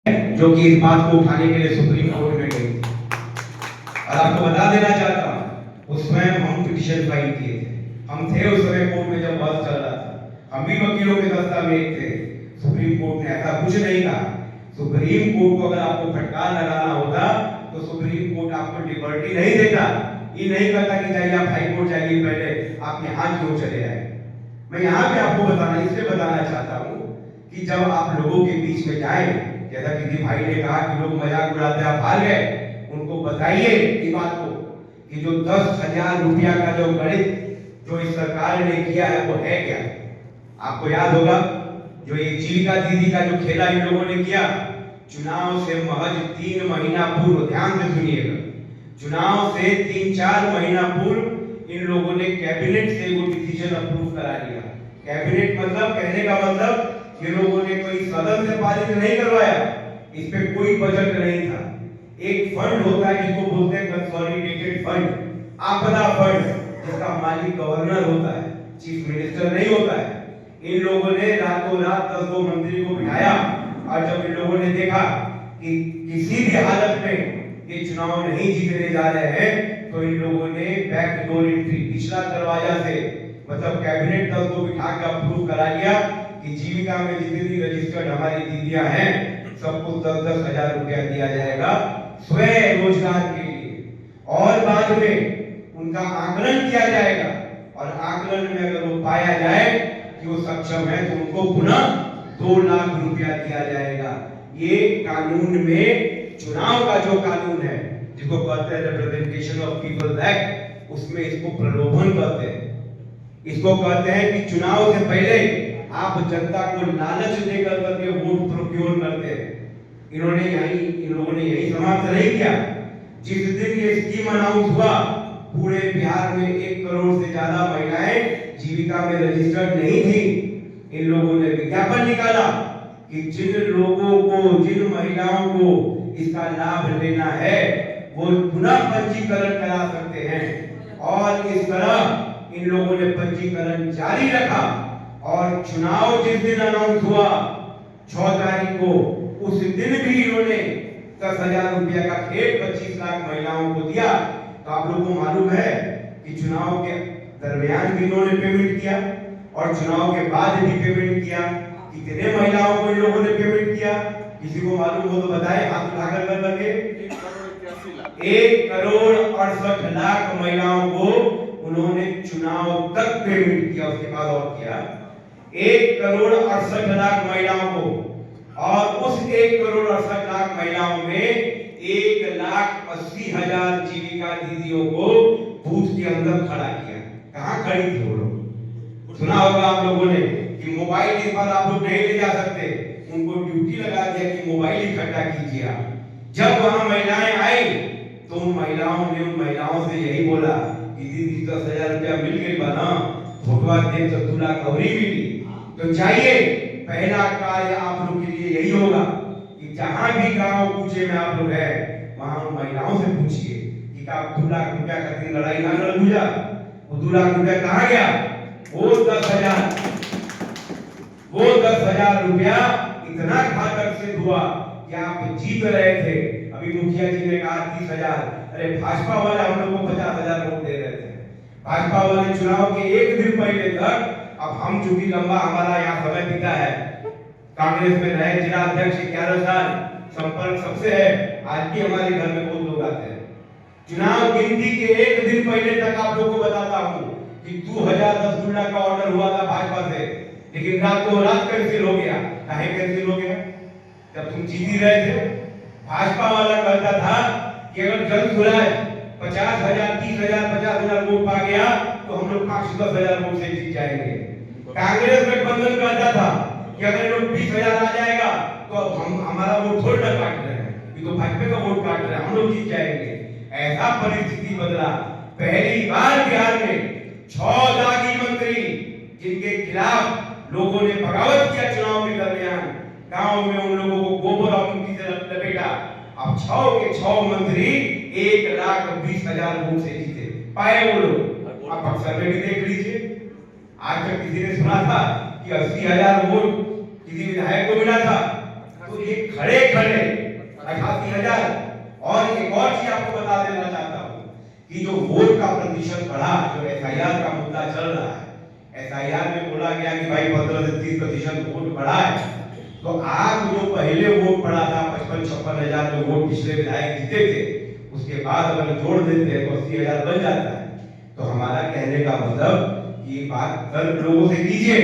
जो कि इस बात को उठाने के लिए सुप्रीम कोर्ट में गई थी। और आपको बता देना चाहता हूं, उस समय हम पिटीशन फाइल किए थे, हम थे उस समय कोर्ट में जब बहस चल रहा था, हम भी वकीलों के दस्ता में एक थे। सुप्रीम कोर्ट ने ऐसा कुछ नहीं कहा। सुप्रीम कोर्ट को अगर आपको फटकार लगाना होता तो सुप्रीम कोर्ट आपको लिबर्टी नहीं देता, ये नहीं कहता कि जाइए आप हाई कोर्ट जाइए, पहले आप यहाँ क्यों चले आए। मैं यहाँ पे आपको इसलिए बताना चाहता हूँ कि जब आप लोगों के बीच में जाएं, जैसा किसी भाई ने कहा कि लोग मजाक उड़ाते आप हार गए, उनको बताइए इस बात को कि जो 10,000 रुपया का जो गणित जो इस सरकार ने किया है वो है क्या। आपको याद होगा जो ये जीविका दीदी का जो खेला इन लोगों ने किया, चुनाव से महज 3 महीना पूर्व, ध्यान से सुनिएगा, चुनाव से 3-4 महीना पूर्व इन लोगों ने कैबिनेट से वो डिसीजन अप्रूव करा लिया। कैबिनेट मतलब, कहने का मतलब, ये लोगों ने कोई सदन से पारित नहीं करवाया, इस पे कोई बजट नहीं था। एक फंड होता है जिसको बोलते हैं कंसोलिडेटेड फंड, आपदा फंड, जिसका मालिक गवर्नर होता है, चीफ मिनिस्टर नहीं होता है। इन लोगों ने रातों रात 10 मंत्री को बिठाया और जब इन लोगों ने देखा कि किसी भी हालत में ये चुनाव नहीं जीतने जा रहे हैं, तो इन लोगों ने बैकडोर एंट्री, पिछला दरवाजा से, मतलब कैबिनेट 10 को बिठा के अप्रूव करा लिया कि जीविका में जितनी भी रजिस्टर्ड हमारी दीदियां हैं सबको 10-10 हजार रुपया दिया जाएगा स्वयं रोजगार के लिए, और बाद में उनका आकलन किया जाएगा, और आकलन में अगर वो पाया जाए कि वो सक्षम है तो उनको पुनः 2 लाख रुपया दिया जाएगा। ये कानून में, चुनाव का जो कानून है जिसको कहते हैं रिप्रेजेंटेशन ऑफ पीपल्स एक्ट, उसमें इसको प्रलोभन कहते हैं। इसको कहते हैं कि चुनाव से पहले आप जनता को लालच देकर करके वोट प्रोक्योर करते हैं। इन लोगों ने यही समाप्त नहीं किया। जिस दिन ये स्कीम अनाउंस हुआ, पूरे बिहार में 1 करोड़ से ज्यादा महिलाएं जीविका में रजिस्टर्ड नहीं थी। इन लोगों ने विज्ञापन निकाला कि जिन लोगों को, जिन महिलाओं को इसका लाभ लेना है वो पुनः पंजीकरण करा सकते हैं, और इस तरह इन लोगों ने पंजीकरण जारी रखा। और चुनाव जिस दिन अनाउंस हुआ 6 तारीख को, उस दिन भी इन्होंने 10,000 रुपया का खेत 25 लाख महिलाओं को दिया। तो आप लोगों को मालूम है कि चुनाव के दरमियान भी इन्होंने पेमेंट किया और चुनाव के बाद भी पेमेंट किया। कितने महिलाओं को इन लोगों ने पेमेंट किया, किसी को मालूम हो तो बताएं, हाथ उठाकर कर करके। 1 करोड़ 68 लाख महिलाओं को उन्होंने चुनाव तक पेमेंट किया, उसके बाद और किया 1 करोड़ 68 लाख महिलाओं को। और उस 1 करोड़ 68 लाख महिलाओं में 1,80,000 जीविका दीदियों को बूथ के अंदर खड़ा किया। कहां खड़ी थी वो लोग? सुना होगा आप लोगों ने कि मोबाइल इस बार आप लोग नहीं ले जा सकते, उनको ड्यूटी लगा दिया कि मोबाइल इकट्ठा कीजिए। जब वहां महिलाएं आई तो उन महिलाओं से यही बोला कि दीदी 10,000 रुपया मिल गई बना, फोटो देख तो 2 लाख और मिली। तो चाहिए पहला कार्य आप लोग के लिए यही होगा कि जहां भी गांव पूछे में आप लोग है, वहां महिलाओं से पूछिए कि आप 2 लाख रुपया खातिर लड़ाई ना लड़ बुझा, वो 2 लाख रुपया कहां गया? वो 10,000 रुपया इतना घातक सिद्ध हुआ कि आप जीत रहे थे। अभी मुखिया जी ने कहा 30,000, अरे भाजपा वाले हम लोग को 50,000 वोट दे रहे थे। भाजपा वाले चुनाव के 1 दिन पहले तक, अब हम चूंकि लंबा हमारा यहाँ समय बीता है, कांग्रेस में रहे जिला अध्यक्ष 11 साल, संपर्क सबसे है, आज भी हमारे घर में बहुत लोग आते हैं। चुनाव गिनती के 1 दिन पहले तक आप लोगों को बताता हूँ कि 2000 रसगुल्ला का ऑर्डर हुआ था भाजपा से, लेकिन रातों रात कैंसिल हो गया। काहे कैंसिल हो गया? जब तुम जीत ही रहे थे। भाजपा वाला कहता था कि अगर जल्द सुनाए 50,000, 30,000, 50,000 वोट पा गया तो हम लोग 5-10,000 वोट से जीत जाएंगे। कांग्रेस गठबंधन कहता था कि अगर लोग 20,000 आ जाएगा तो हमारा वोट थोड़ा काट रहे हैं, ये तो भाजपा का वोट काट रहे हैं, हम लोग जीत जाएंगे। ऐसा परिस्थिति बदला। पहली बार बिहार में 6 दागी मंत्री जिनके खिलाफ लोगों ने बगावत किया चुनाव के दरमियान, गांव में उन लोगों को गोबर और मिट्टी से लपेटा, अब 6 के 6 मंत्री 1,20,000 वोट से जीते पाए वो लोग। आप अक्सर में भी देख लीजिए, आज तक किसी ने सुना था कि 80,000 वोट किसी विधायक को मिला था? तो ये खड़े खड़े 88,000। और एक और चीज आपको बता देना चाहता हूं कि जो वोट का प्रतिशत बढ़ा, जो एसआईआर का मुद्दा चल रहा है, एसआईआर में बोला गया कि भाई 15 से 30% वोट बढ़ा है। तो आप जो पहले वोट पड़ा था 55-56,000 जो वोट पिछले विधायक जीते थे, उसके बाद अगर जोड़ देते हैं तो 80,000 बन जाता है। तो हमारा कहने का मतलब ये बात तर्क लोगों से कीजिए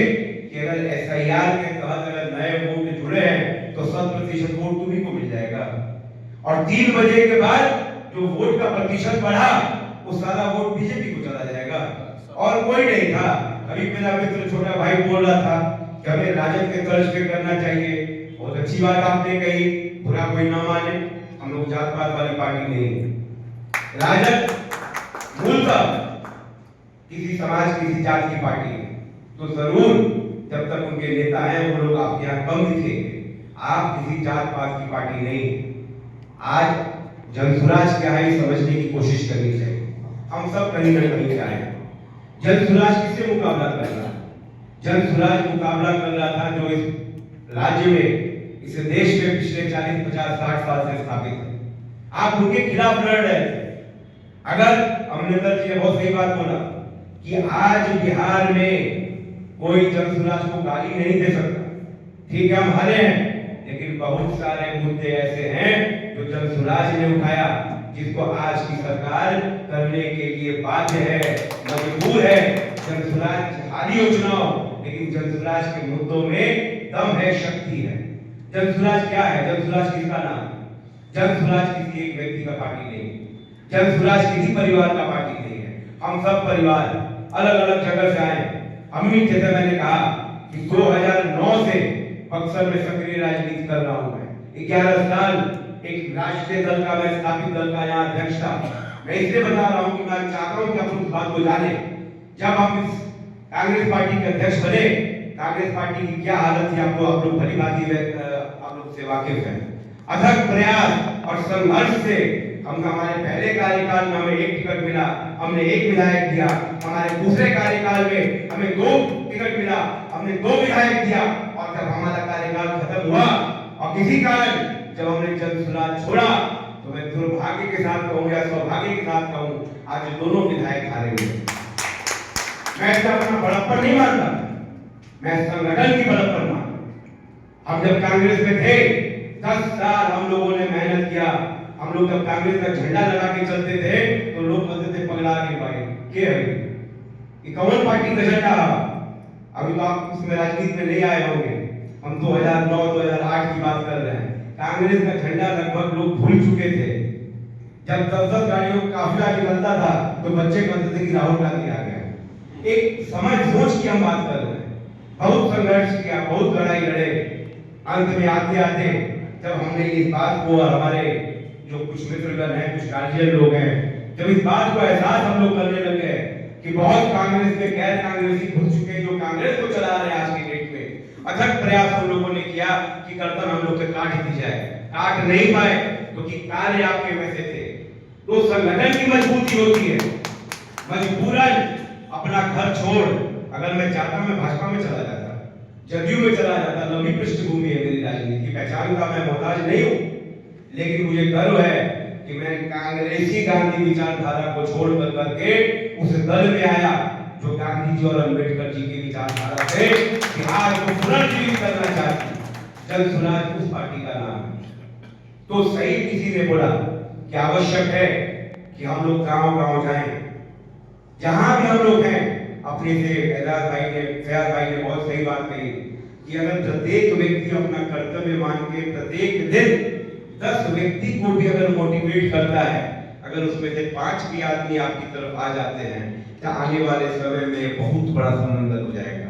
कि अगर एसआईआर के तहत अगर नए वोट जुड़े हैं तो 100% वोट तुम्ही को मिल जाएगा। और 3 बजे के बाद जो वोट का प्रतिशत बढ़ा वो सारा वोट बीजेपी को चला जाएगा। और कोई नहीं था। अभी मेरा मित्र छोटा भाई बोल रहा था कि हमें राजद के तर्ज पे करना चाहिए। बहुत अच्छी बात आपने कही, बुरा कोई ना माने, हम लोग जात पात वाली पार्टी नहीं है। राजद मूलतः किसी समाज किसी जात की पार्टी है, तो जरूर जब तक उनके नेता हैं वो लोग आपके यहाँ कम दिखेंगे। आप किसी जात पात की पार्टी नहीं। आज जनसुराज क्या है समझने की कोशिश करनी चाहिए। हम सब कहीं ना कहीं क्या है। जनसुराज किससे मुकाबला कर रहा है? जनसुराज मुकाबला कर रहा था जो इस राज्य में, इस देश में पिछले 40, 50, 60 साल से स्थापित है। आप उनके खिलाफ लड़ रहे थे। अगर अमरिंदर जी ने बहुत सही बात बोला कि आज बिहार में कोई जनसुराज को गाली नहीं दे सकता। ठीक है, हम हारे हैं, लेकिन बहुत सारे मुद्दे ऐसे हैं जो जनसुराज ने उठाया, जिसको आज की सरकार करने के लिए बाध्य है, मजबूर है। जनसुराज हारी हो चुनाव, लेकिन जनसुराज के मुद्दों में दम है, शक्ति है। जनसुराज क्या है? जनसुराज किसका नाम है? जनसुराज किसी एक व्यक्ति का पार्टी नहीं है। जनसुराज किसी परिवार का पार्टी नहीं है। हम सब परिवार अलग अलग जगह से आए। हम भी, जैसे मैंने कहा कि 2009 से बक्सर में सक्रिय राजनीति कर रहा हूं मैं। 11 साल एक राष्ट्रीय दल का, मैं स्थापित दल का यहाँ अध्यक्ष था। मैं इसलिए बता रहा हूँ कि मैं चाहता हूँ कि आप लोग इस बात को जाने। जब हम इस कांग्रेस पार्टी के अध्यक्ष बने, कांग्रेस पार्टी की क्या हालत थी आप लोग भली भांति आप लोग से वाकिफ हैं। अथक प्रयास और संघर्ष से हम, हमारे पहले कार्यकाल में हमें 1 टिकट मिला, हमने 1 विधायक दिया। हमारे दूसरे कार्यकाल में हमें 2 टिकट मिला, हमने 2 विधायक दिया। और जब हमारा कार्यकाल खत्म हुआ और किसी कारण जब हमने जनसुराज छोड़ा, तो मैं दुर्भाग्य के साथ कहूं या सौभाग्य के साथ कहूं, आज दोनों विधायक हारे हुए। मैं इसका अपना बड़प्पन नहीं मानता, मैं संगठन की बड़प्पन मानता। हम जब कांग्रेस में थे 10 साल हम लोगों ने मेहनत किया। हम लोग जब कांग्रेस का झंडा लगा के चलते थे तो लोग बोलते थे पगला के भाई के है ये कौन पार्टी का झंडा? अभी तो आप उसमें राजनीति में नहीं आए होंगे। हम 2009-2008 की बात कर रहे हैं। कांग्रेस का झंडा लगभग लोग भूल चुके थे। जब 10-10 गाड़ियों का काफिला निकलता था तो बच्चे कहते थे कि राहुल गांधी आ गया। एक समझ सोच की हम बात कर रहे हैं। बहुत संघर्ष किया, बहुत लड़ाई लड़े। अंत में आते आते जब हमने इस बात को, और हमारे जो कुछ मित्रगण हैं, कुछ गार्जियन लोग हैं, जब इस बात को एहसास हम लोग करने लगे कि बहुत कांग्रेस में गैर कांग्रेसी घुस चुके हैं जो कांग्रेस को चला रहे हैं आज के डेट में, अथक प्रयास हम लोगों ने किया कि गर्दन हम लोग से काट दी जाए। काट नहीं पाए क्योंकि कार्य आपके वैसे थे। तो संगठन की मजबूती होती है। मजबूरन अपना घर छोड़, अगर मैं चाहता मैं भाजपा में चला जाता, जदयू में चला जाता। लंबी पृष्ठभूमि है मेरी राजनीति की, पहचान का मैं मोहताज नहीं हूं, लेकिन मुझे गर्व है कि मैं कांग्रेसी गांधी विचारधारा को छोड़ करके उस दल में आया जो गांधी जी और अंबेडकर जी की विचारधारा से बिहार को पुनर्जीवित करना चाहती। जनसुराज उस पार्टी का नाम है। तो सही किसी ने बोला कि आवश्यक है कि हम लोग गांव-गांव जाएं, जहां भी हम लोग हैं। अपने से फैयाज भाई ने बहुत सही बात कही कि अगर प्रत्येक व्यक्ति अपना कर्तव्य मान के प्रत्येक दिन 10 व्यक्ति को भी अगर मोटिवेट करता है, अगर उसमें से 5 भी आदमी आपकी तरफ आ जाते हैं, तो आने वाले समय में बहुत बड़ा समंदर हो जाएगा।